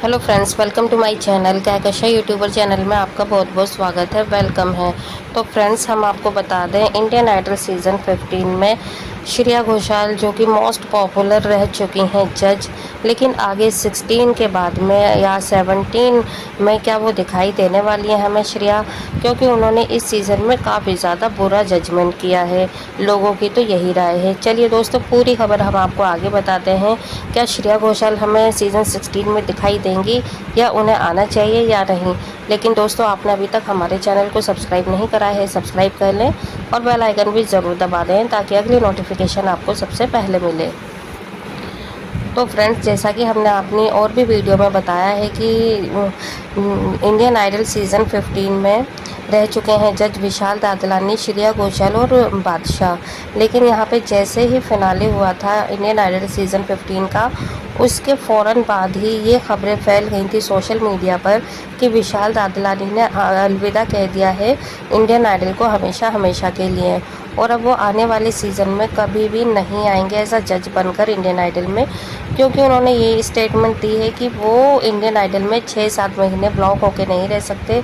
Hello friends, welcome to my channel Kahkasha youtuber channel में आपका बहुत बहुत स्वागत है। वेलकम है। तो फ्रेंड्स, हम आपको बता दें, इंडियन आइडल सीज़न 15 में श्रेया घोषाल जो कि मोस्ट पॉपुलर रह चुकी हैं जज, लेकिन आगे 16 के बाद में या 17 में क्या वो दिखाई देने वाली है हमें श्रेया, क्योंकि उन्होंने इस सीज़न में काफ़ी ज़्यादा बुरा जजमेंट किया है। लोगों की तो यही राय है। चलिए दोस्तों, पूरी खबर हम आपको आगे बताते हैं। क्या श्रेया घोषाल हमें सीज़न 16 में दिखाई देंगी या उन्हें आना चाहिए या नहीं। लेकिन दोस्तों, आपने अभी तक हमारे चैनल को सब्सक्राइब नहीं करा है, सब्सक्राइब कर लें और बेल आइकन भी ज़रूर दबा दें ताकि अगली नोटिफिकेशन आपको सबसे पहले मिले। तो फ्रेंड्स, जैसा कि हमने अपनी और भी वीडियो में बताया है कि इंडियन आइडल सीज़न 15 में रह चुके हैं जज विशाल दादलानी, श्रेया घोषाल और बादशाह। लेकिन यहाँ पे जैसे ही फिनाले हुआ था इंडियन आइडल सीज़न 15 का, उसके फ़ौरन बाद ही ये खबरें फैल गई थी सोशल मीडिया पर कि विशाल दादलानी ने अलविदा कह दिया है इंडियन आइडल को हमेशा हमेशा के लिए, और अब वो आने वाले सीज़न में कभी भी नहीं आएंगे ऐसा जज बनकर इंडियन आइडल में, क्योंकि उन्होंने ये स्टेटमेंट दी है कि वो इंडियन आइडल में 6-7 महीने ब्लॉक होकर नहीं रह सकते,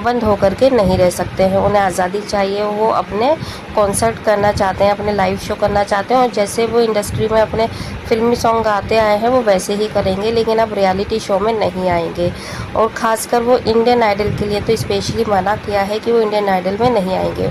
बंद होकर के नहीं रह सकते हैं। उन्हें आज़ादी चाहिए, वो अपने कॉन्सर्ट करना चाहते हैं, अपने लाइव शो करना चाहते हैं, और जैसे वो इंडस्ट्री में अपने फिल्मी सॉन्ग गाते आए हैं वो वैसे ही करेंगे, लेकिन अब रियलिटी शो में नहीं आएंगे। और ख़ासकर वो इंडियन आइडल के लिए तो स्पेशली मना किया है कि वो इंडियन आइडल में नहीं आएंगे।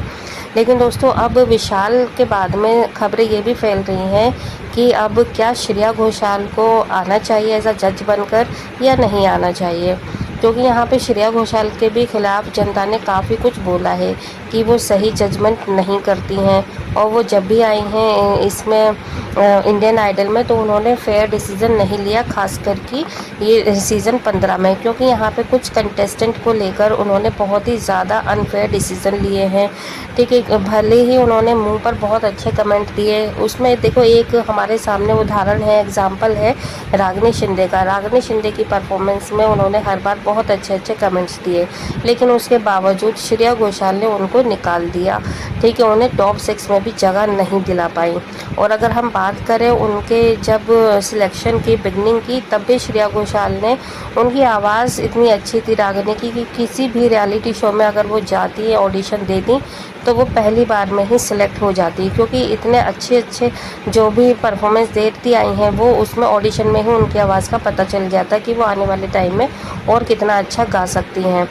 लेकिन दोस्तों, अब विशाल के बाद में खबरें ये भी फैल रही हैं कि अब क्या श्रेया घोषाल को आना चाहिए एज अ जज बनकर या नहीं आना चाहिए, क्योंकि यहाँ पे श्रेया घोषाल के भी खिलाफ जनता ने काफ़ी कुछ बोला है कि वो सही जजमेंट नहीं करती हैं, और वो जब भी आई हैं इसमें इंडियन आइडल में तो उन्होंने फेयर डिसीज़न नहीं लिया, खासकर कि ये सीज़न 15 में, क्योंकि यहाँ पे कुछ कंटेस्टेंट को लेकर उन्होंने बहुत ही ज़्यादा अनफेयर डिसीज़न लिए हैं। ठीक है, भले ही उन्होंने मुंह पर बहुत अच्छे कमेंट दिए, उसमें देखो एक हमारे सामने उदाहरण है, एग्जाम्पल है रागिनी शिंदे का। रागिनी शिंदे की परफॉर्मेंस में उन्होंने हर बार बहुत अच्छे अच्छे कमेंट्स दिए, लेकिन उसके बावजूद श्रेया घोषाल ने उनको निकाल दिया। ठीक है, उन्हें टॉप 6 में भी जगह नहीं दिला पाई। और अगर हम बात करें उनके जब सिलेक्शन की बिगनिंग की, तब भी श्रेया घोषाल ने, उनकी आवाज़ इतनी अच्छी थी रागिनी की कि किसी भी रियलिटी शो में अगर वो जाती है, ऑडिशन देती, तो वो पहली बार में ही सिलेक्ट हो जाती, क्योंकि इतने अच्छे अच्छे जो भी परफॉर्मेंस देती आई हैं वो उसमें ऑडिशन में ही उनकी आवाज़ का पता चल गया था कि वो आने वाले टाइम में और कितना अच्छा गा सकती हैं।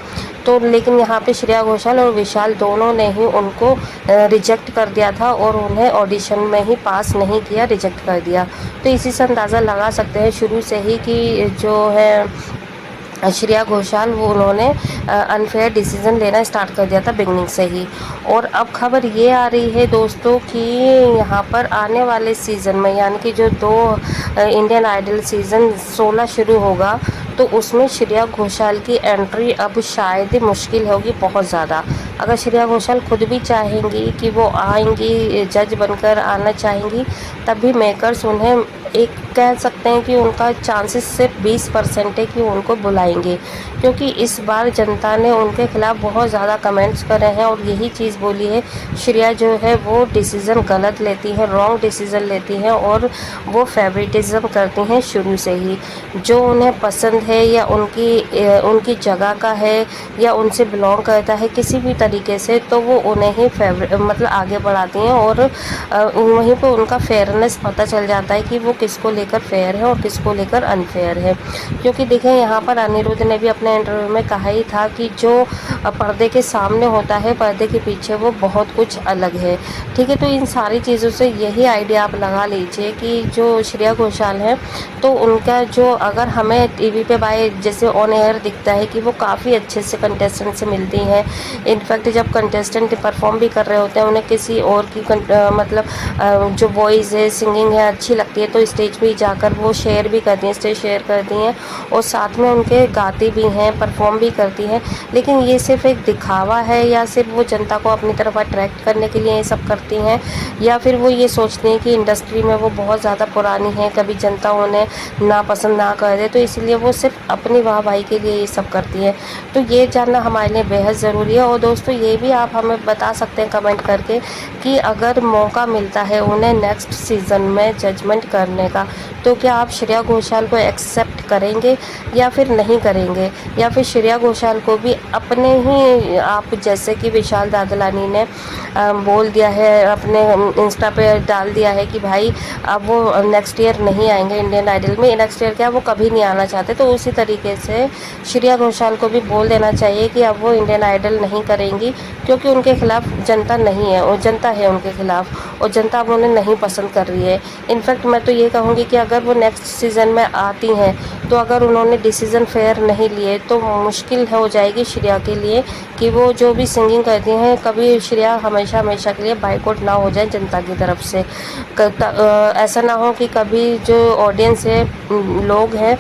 तो लेकिन यहाँ पे श्रेया घोषाल और विशाल दोनों ने ही उनको रिजेक्ट कर दिया था और उन्हें ऑडिशन में ही पास नहीं किया, रिजेक्ट कर दिया। तो इसी से अंदाज़ा लगा सकते हैं शुरू से ही कि जो है श्रेया घोषाल, वो उन्होंने अनफेयर डिसीज़न लेना स्टार्ट कर दिया था बिगनिंग से ही। और अब खबर ये आ रही है दोस्तों कि यहाँ पर आने वाले सीज़न में, यानी कि जो इंडियन आइडल सीज़न 16 शुरू होगा, तो उसमें श्रेया घोषाल की एंट्री अब शायद मुश्किल होगी बहुत ज़्यादा। अगर श्रेया घोषाल खुद भी चाहेंगी कि वो आएंगी, जज बनकर आना चाहेंगी, तब भी मेकर्स उन्हें एक कह सकते हैं कि उनका चांसेस सिर्फ 20% है कि उनको बुलाएंगे, क्योंकि इस बार जनता ने उनके खिलाफ बहुत ज़्यादा कमेंट्स करे हैं और यही चीज़ बोली है, श्रेया जो है वो डिसीज़न गलत लेती हैं, रॉन्ग डिसीज़न लेती हैं, और वो फेवरेटिज्म करती हैं शुरू से ही। जो उन्हें पसंद है या उनकी जगह का है या उनसे बिलोंग करता है किसी भी तरीके से, तो वो उन्हें ही मतलब आगे बढ़ाती हैं, और वहीं पर उनका फेयरनेस पता चल जाता है कि वो किसको लेकर फेयर है और किसको लेकर अनफेयर है। क्योंकि देखें, यहाँ पर अनिरुद्ध ने भी अपने इंटरव्यू में कहा ही था कि जो पर्दे के सामने होता है, पर्दे के पीछे वो बहुत कुछ अलग है। ठीक है, तो इन सारी चीज़ों से यही आइडिया आप लगा लीजिए कि जो श्रेया घोषाल है, तो उनका जो, अगर हमें टीवी पे बाय जैसे ऑन एयर दिखता है कि वो काफ़ी अच्छे से कंटेस्टेंट से मिलती हैं। इनफैक्ट जब कंटेस्टेंट परफॉर्म भी कर रहे होते हैं, उन्हें किसी और की मतलब जो वॉइस है, सिंगिंग है अच्छी लगती है, तो स्टेज पे जाकर वो शेयर भी करती हैं, स्टेज शेयर करती हैं, और साथ में उनके गाती भी हैं, परफॉर्म भी करती हैं। लेकिन ये सिर्फ एक दिखावा है, या सिर्फ वो जनता को अपनी तरफ अट्रैक्ट करने के लिए ये सब करती हैं, या फिर वो ये सोचती हैं कि इंडस्ट्री में वो बहुत ज़्यादा पुरानी है, कभी जनता उन्हें नापसंद ना कर दे, तो इसलिए वो सिर्फ अपनी वाहवाही के लिए ये सब करती है। तो ये जानना हमारे लिए बेहद ज़रूरी है। और दोस्तों, ये भी आप हमें बता सकते हैं कमेंट करके कि अगर मौका मिलता है उन्हें नेक्स्ट सीज़न में जजमेंट करने का, तो क्या आप श्रेया घोषाल को एक्सेप्ट करेंगे या फिर नहीं करेंगे, या फिर श्रेया घोषाल को भी अपने ही आप जैसे कि विशाल दादलानी ने बोल दिया है, अपने इंस्टा पे डाल दिया है कि भाई अब वो नेक्स्ट ईयर नहीं आएंगे इंडियन आइडल में, नेक्स्ट ईयर क्या वो कभी नहीं आना चाहते। तो उसी तरीके से श्रेया घोषाल को भी बोल देना चाहिए कि अब वो इंडियन आइडल नहीं करेंगी, क्योंकि उनके खिलाफ जनता नहीं है और जनता है उनके खिलाफ, और जनता अब उन्हें नहीं पसंद कर रही है। इनफैक्ट मैं तो ये कहूँगी कि अगर वो नेक्स्ट सीज़न में आती हैं तो अगर उन्होंने डिसीज़न फेयर नहीं लिए तो मुश्किल हो जाएगी श्रेया के लिए कि वो जो भी सिंगिंग करती हैं, कभी श्रेया हमेशा हमेशा के लिए बाइकआउट ना हो जाए जनता की तरफ से। ऐसा ना हो कि कभी जो ऑडियंस है, लोग हैं,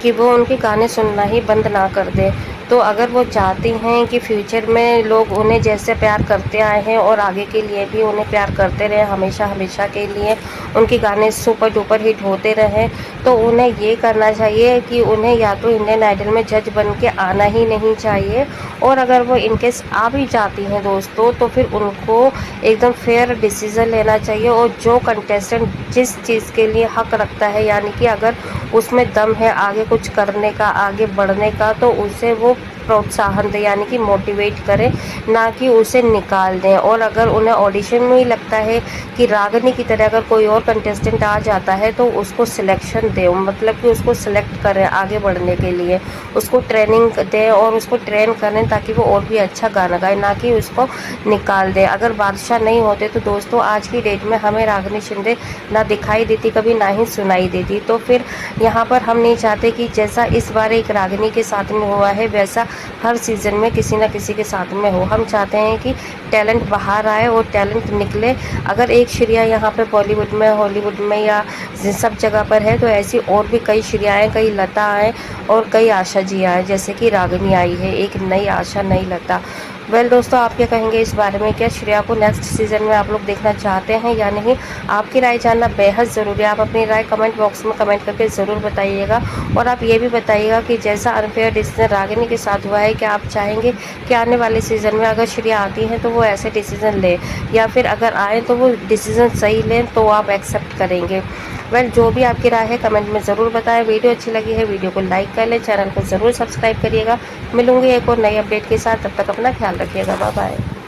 कि वो उनके गाने सुनना ही बंद ना कर दे। तो अगर वो चाहती हैं कि फ्यूचर में लोग उन्हें जैसे प्यार करते आए हैं और आगे के लिए भी उन्हें प्यार करते रहें, हमेशा हमेशा के लिए उनके गाने सुपर डुपर हिट होते रहें, तो उन्हें ये करना चाहिए कि उन्हें या तो इंडियन आइडल में जज बन के आना ही नहीं चाहिए, और अगर वो इनकेस आ भी जाती हैं दोस्तों, तो फिर उनको एकदम फेयर डिसीज़न लेना चाहिए, और जो कंटेस्टेंट जिस चीज़ के लिए हक रखता है, यानी कि अगर उसमें दम है आगे कुछ करने का, आगे बढ़ने का, तो उसे वो प्रोत्साहन दें, यानी कि मोटिवेट करें, ना कि उसे निकाल दें। और अगर उन्हें ऑडिशन में ही लगता है कि रागिनी की तरह अगर कोई और कंटेस्टेंट आ जाता है तो उसको सिलेक्शन दें, मतलब कि उसको सिलेक्ट करें आगे बढ़ने के लिए, उसको ट्रेनिंग दें और उसको ट्रेन करें ताकि वो और भी अच्छा गाना गाए, ना कि उसको निकाल दें। अगर बादशाह नहीं होते तो दोस्तों आज की डेट में हमें रागिनी शिंदे ना दिखाई देती कभी, ना ही सुनाई देती। तो फिर यहाँ पर हम नहीं चाहते कि जैसा इस बार एक रागिनी के साथ में हुआ है वैसा हर सीज़न में किसी न किसी के साथ में हो। हम चाहते हैं कि टैलेंट बाहर आए और टैलेंट निकले। अगर एक श्रेया यहाँ पे बॉलीवुड में, हॉलीवुड में या सब जगह पर है, तो ऐसी और भी कई श्रेयाएँ, कई लता आए और कई आशा जी आए, जैसे कि रागिनी आई है, एक नई आशा, नई लता। वेल दोस्तों, आप क्या कहेंगे इस बारे में? क्या श्रेया को नेक्स्ट सीज़न में आप लोग देखना चाहते हैं या नहीं? आपकी राय जानना बेहद ज़रूरी है। आप अपनी राय कमेंट बॉक्स में कमेंट करके ज़रूर बताइएगा, और आप ये भी बताइएगा कि जैसा अनफेयर डिसीजन रागिनी के साथ हुआ है, क्या आप चाहेंगे कि आने वाले सीज़न में अगर श्रेया आती हैं तो वो ऐसे डिसीज़न लें, या फिर अगर आए तो वो डिसीज़न सही लें तो आप एक्सेप्ट करेंगे? वेल, जो भी आपकी राय है कमेंट में ज़रूर बताएं। वीडियो अच्छी लगी है वीडियो को लाइक कर लें, चैनल को ज़रूर सब्सक्राइब करिएगा। मिलूंगी एक और नई अपडेट के साथ, तब तक अपना ख्याल रखिएगा। Bye bye.